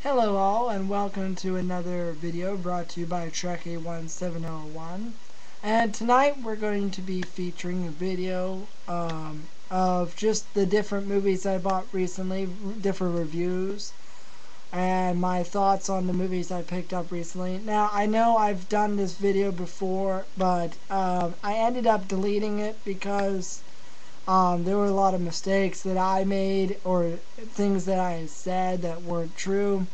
Hello all, and welcome to another video brought to you by Trekkie1701. And tonight we're going to be featuring a video of just the different movies I bought recently, different reviews, and my thoughts on the movies I picked up recently. Now, I know I've done this video before, but I ended up deleting it because there were a lot of mistakes that I made or things that I said that weren't true.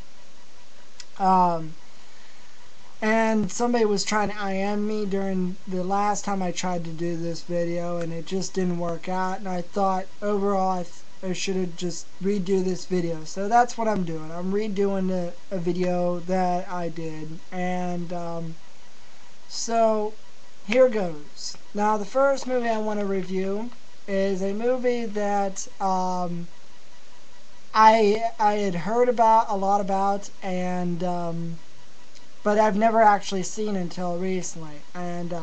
And somebody was trying to IM me during the last time I tried to do this video, and it just didn't work out, and I thought overall I should have just redo this video. So that's what I'm doing. I'm redoing a video that I did, and so here goes. Now the first movie I want to review is a movie that I had heard a lot about, and but I've never actually seen until recently. And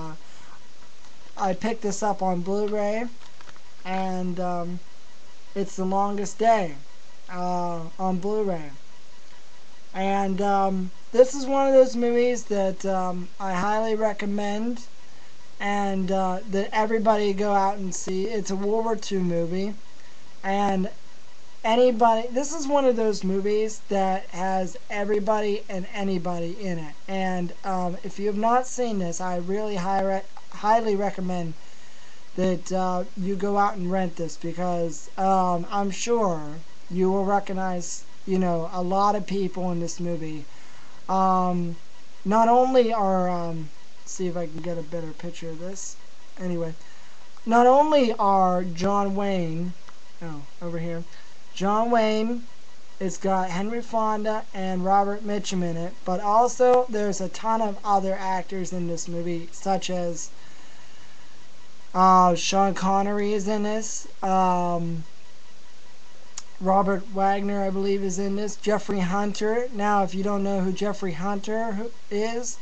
I picked this up on Blu-ray, and it's The Longest Day on Blu-ray. And this is one of those movies that I highly recommend, and that everybody go out and see. It's a World War II movie, and this is one of those movies that has everybody and anybody in it. And if you have not seen this, I really highly recommend that you go out and rent this, because I'm sure you will recognize, a lot of people in this movie. Not only are, see if I can get a better picture of this. Anyway, not only are John Wayne, over here, John Wayne, it's got Henry Fonda and Robert Mitchum in it, but also there's a ton of other actors in this movie, such as Sean Connery is in this, Robert Wagner, I believe, is in this, Jeffrey Hunter. Now, if you don't know who Jeffrey Hunter is,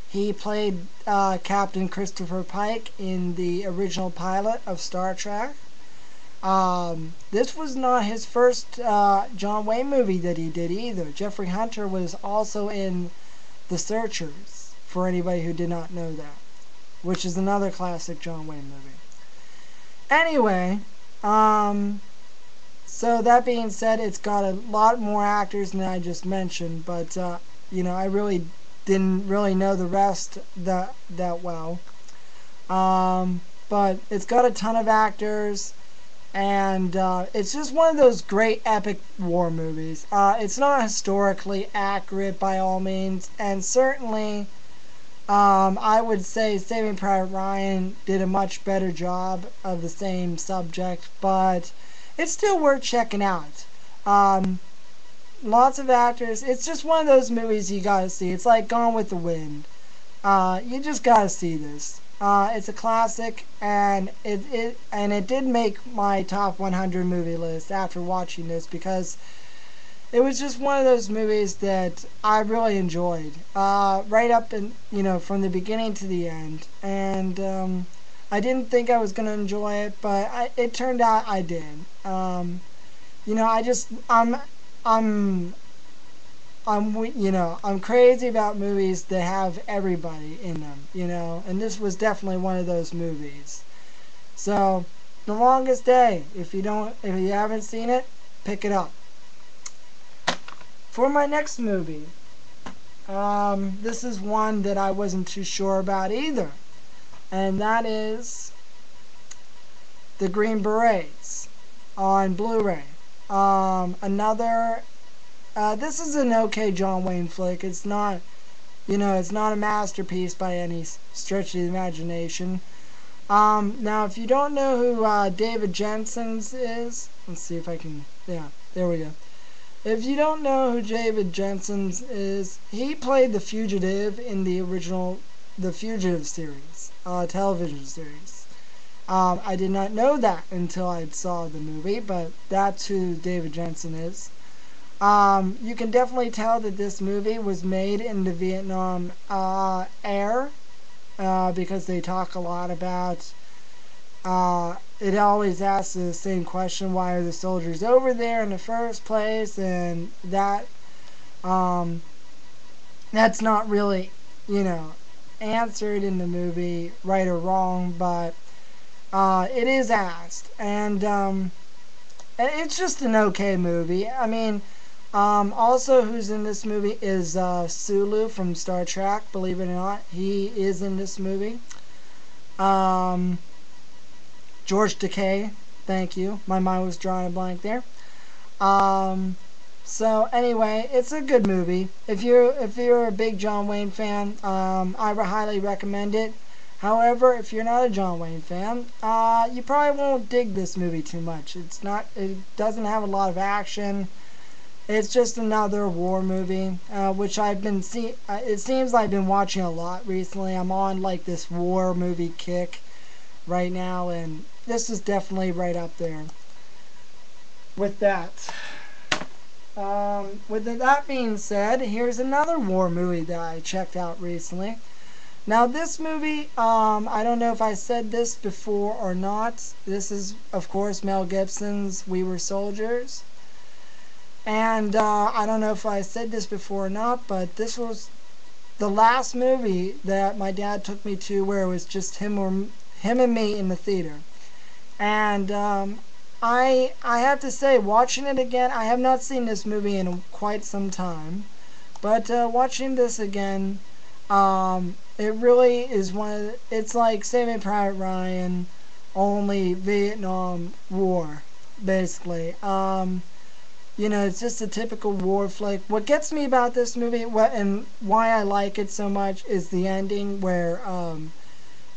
he played Captain Christopher Pike in the original pilot of Star Trek. This was not his first John Wayne movie that he did either. Jeffrey Hunter was also in The Searchers, for anybody who did not know that, which is another classic John Wayne movie. Anyway, so that being said, it's got a lot more actors than I just mentioned, but I really didn't know the rest that well. But it's got a ton of actors. And it's just one of those great epic war movies. It's not historically accurate by all means, and certainly I would say Saving Private Ryan did a much better job of the same subject, but it's still worth checking out. Lots of actors. It's just one of those movies you gotta see. It's like Gone with the Wind. You just gotta see this. It's a classic, and it did make my top 100 movie list after watching this, because it was just one of those movies that I really enjoyed, right up from the beginning to the end. And I didn't think I was going to enjoy it, but it turned out I did. I'm crazy about movies that have everybody in them, and this was definitely one of those movies. So, The Longest Day, if you haven't seen it, pick it up. For my next movie, this is one that I wasn't too sure about either, and that is The Green Berets on Blu-ray. This is an okay John Wayne flick. It's not, it's not a masterpiece by any stretch of the imagination. Now, if you don't know who David Jensen is, let's see if I can, yeah, there we go. If you don't know who David Jensen is, he played the Fugitive in the original The Fugitive series, television series. I did not know that until I saw the movie, but that's who David Jensen is. You can definitely tell that this movie was made in the Vietnam era, because they talk a lot about, it always asks the same question, why are the soldiers over there in the first place, and that Um, that's not really, you know, answered in the movie, right or wrong, but it is asked, and it's just an okay movie. I mean, also who's in this movie is Sulu from Star Trek. Believe it or not, he is in this movie. Um, George Takei, thank you. My mind was drawing a blank there. Um, so anyway, it's a good movie. If you're a big John Wayne fan, I would highly recommend it. However, if you're not a John Wayne fan, you probably won't dig this movie too much. It doesn't have a lot of action. It's just another war movie, which I've been see. It seems like I've been watching a lot recently. I'm on like this war movie kick right now, and this is definitely right up there with that. With that being said, here's another war movie that I checked out recently. Now, this movie, I don't know if I said this before or not. This is, of course, Mel Gibson's We Were Soldiers. And I don't know if I said this before or not, but this was the last movie that my dad took me to where it was just him and me in the theater. And I have to say, watching it again, I have not seen this movie in quite some time, but watching this again, it really is it's like Saving Private Ryan, only Vietnam War, basically. It's just a typical war flick. What gets me about this movie, and why I like it so much, is the ending where,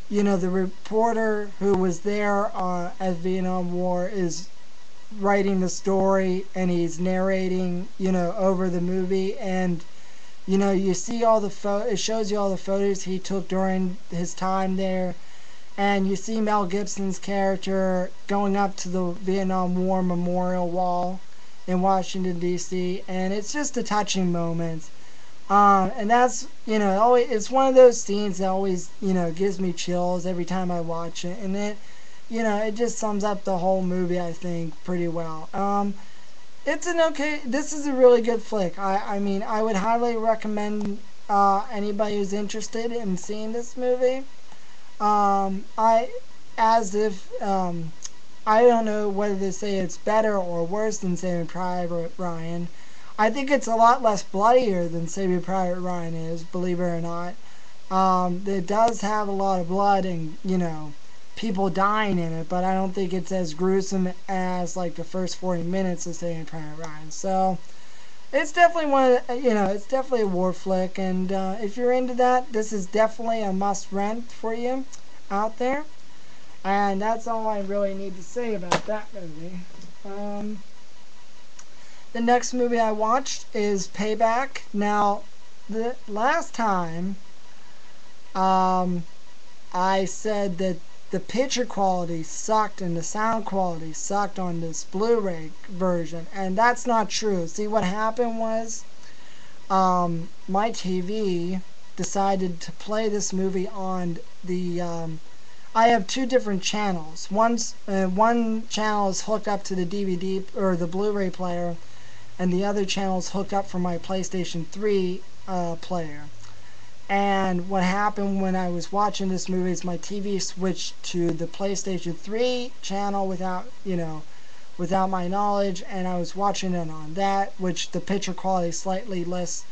the reporter who was there at Vietnam War is writing the story, and he's narrating, over the movie, and you see all it shows you all the photos he took during his time there, and you see Mel Gibson's character going up to the Vietnam War Memorial Wall in Washington, D.C., and it's just a touching moment. And that's, it's one of those scenes that always, gives me chills every time I watch it, and it just sums up the whole movie, I think, pretty well. This is a really good flick. I mean, I would highly recommend anybody who's interested in seeing this movie. I don't know whether to say it's better or worse than Saving Private Ryan. I think it's a lot less bloodier than Saving Private Ryan is, believe it or not. It does have a lot of blood and, people dying in it, but I don't think it's as gruesome as, like, the first 40 minutes of Saving Private Ryan. So, it's definitely it's definitely a war flick, and if you're into that, this is definitely a must-rent for you out there. And that's all I really need to say about that movie. The next movie I watched is Payback. Now, the last time I said that the picture quality sucked and the sound quality sucked on this Blu-ray version, and that's not true. See, what happened was my TV decided to play this movie on the I have two different channels. One channel is hooked up to the DVD or the Blu-ray player, and the other channel is hooked up from my PlayStation 3 player. And what happened when I was watching this movie is my TV switched to the PlayStation 3 channel without my knowledge, and I was watching it on that, which the picture quality is slightly less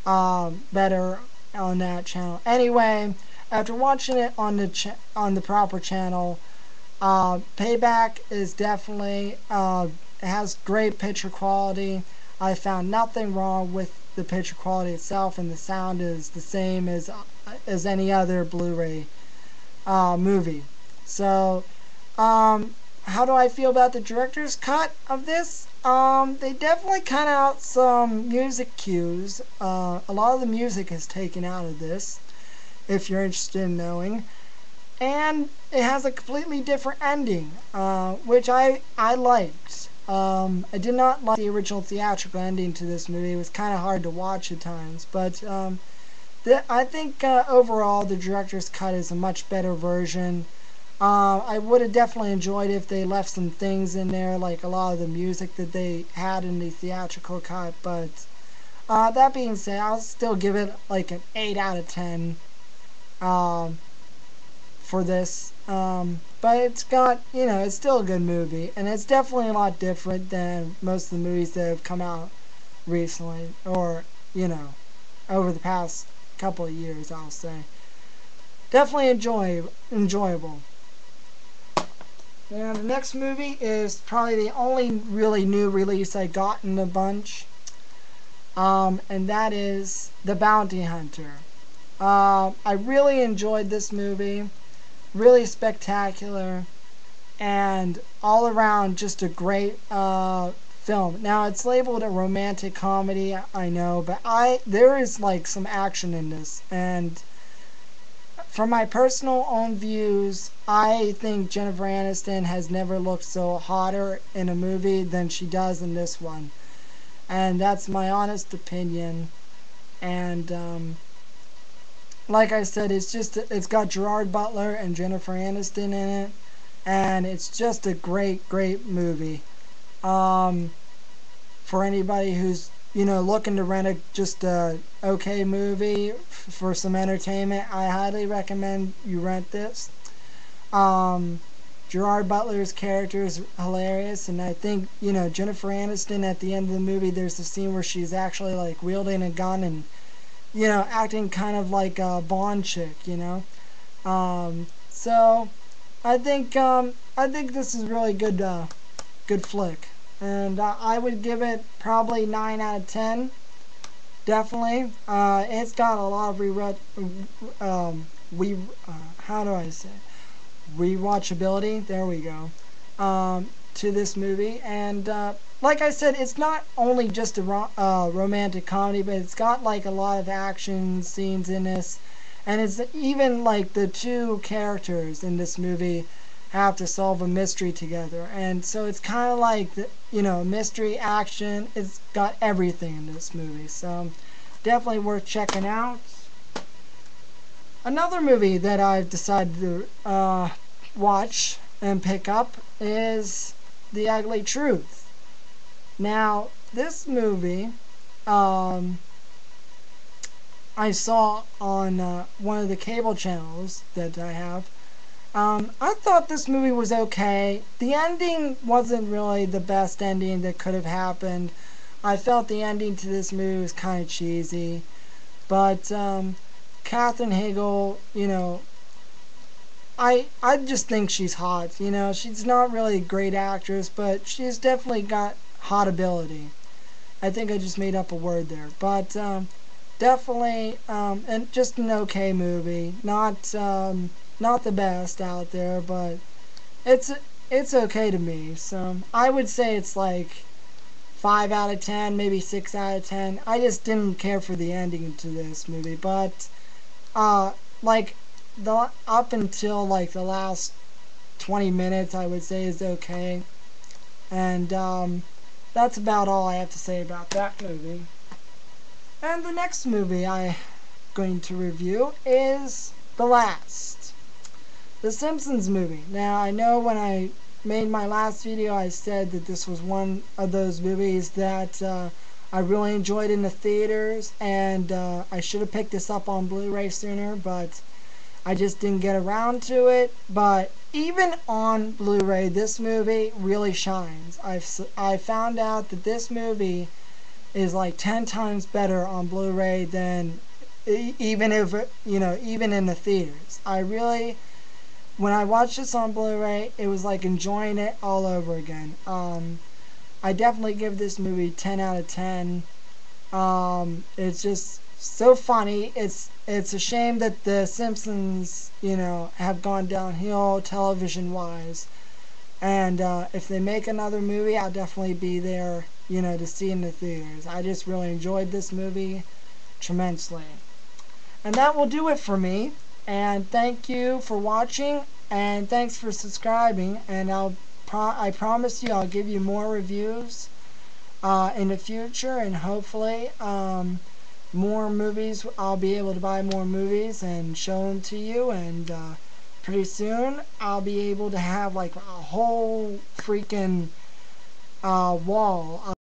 better on that channel. Anyway, after watching it on the proper channel, Payback is definitely it has great picture quality. I found nothing wrong with the picture quality itself, and the sound is the same as any other Blu-ray movie. So, how do I feel about the director's cut of this? They definitely cut out some music cues. A lot of the music is taken out of this, if you're interested in knowing. And it has a completely different ending, which I liked. I did not like the original theatrical ending to this movie. It was kind of hard to watch at times, but I think overall the director's cut is a much better version. I would have definitely enjoyed if they left some things in there, like a lot of the music that they had in the theatrical cut, but That being said, I'll still give it like an 8 out of 10 for this. But it's got, it's still a good movie, and it's definitely a lot different than most of the movies that have come out recently, or, over the past couple of years, I'll say. Definitely enjoyable. And the next movie is probably the only really new release I got in the bunch. And that is The Bounty Hunter. I really enjoyed this movie. Really spectacular. And all around just a great film. Now, it's labeled a romantic comedy, I know. But there is like some action in this. And from my personal own views, I think Jennifer Aniston has never looked so hotter in a movie than she does in this one. And that's my honest opinion. And like I said, it's got Gerard Butler and Jennifer Aniston in it, and it's just a great movie. For anybody who's looking to rent just a okay movie for some entertainment, I highly recommend you rent this. Gerard Butler's character is hilarious, and I think, Jennifer Aniston at the end of the movie, there's a scene where she's actually like wielding a gun and, acting kind of like a Bond chick, So I think this is really good flick, and I would give it probably 9 out of 10. Definitely. It's got a lot of how do I say? Rewatchability, there we go, to this movie. And like I said, it's not only just a romantic comedy, but it's got like a lot of action scenes in this, and it's even like the two characters in this movie have to solve a mystery together, and so it's kind of like mystery, action. It's got everything in this movie, so definitely worth checking out. Another movie that I've decided to watch and pick up is The Ugly Truth. Now, this movie I saw on one of the cable channels that I have. I thought this movie was okay. The ending wasn't really the best ending that could have happened. I felt the ending to this movie was kind of cheesy. But Katherine Heigl, I just think she's hot. She's not really a great actress, but she's definitely got hot ability. I think I just made up a word there. But definitely, and just an okay movie. Not the best out there, but it's okay to me. So I would say it's like 5 out of 10, maybe 6 out of 10. I just didn't care for the ending to this movie, but like up until like the last 20 minutes, I would say is okay. And that's about all I have to say about that movie. And the next movie I'm going to review is The Last, The Simpsons movie. Now, I know when I made my last video, I said that this was one of those movies that I really enjoyed in the theaters, and I should have picked this up on Blu-ray sooner, but I just didn't get around to it. But even on Blu-ray, this movie really shines. I found out that this movie is like 10 times better on Blu-ray than even if even in the theaters. When I watched this on Blu-ray, it was like enjoying it all over again. I definitely give this movie 10 out of 10. It's just so funny. It's a shame that The Simpsons, have gone downhill television-wise. And if they make another movie, I'll definitely be there, to see in the theaters. I just really enjoyed this movie tremendously. And that will do it for me. And thank you for watching, and thanks for subscribing. And I promise you I'll give you more reviews in the future, and hopefully more movies. I'll be able to buy more movies and show them to you, and pretty soon I'll be able to have like a whole freaking wall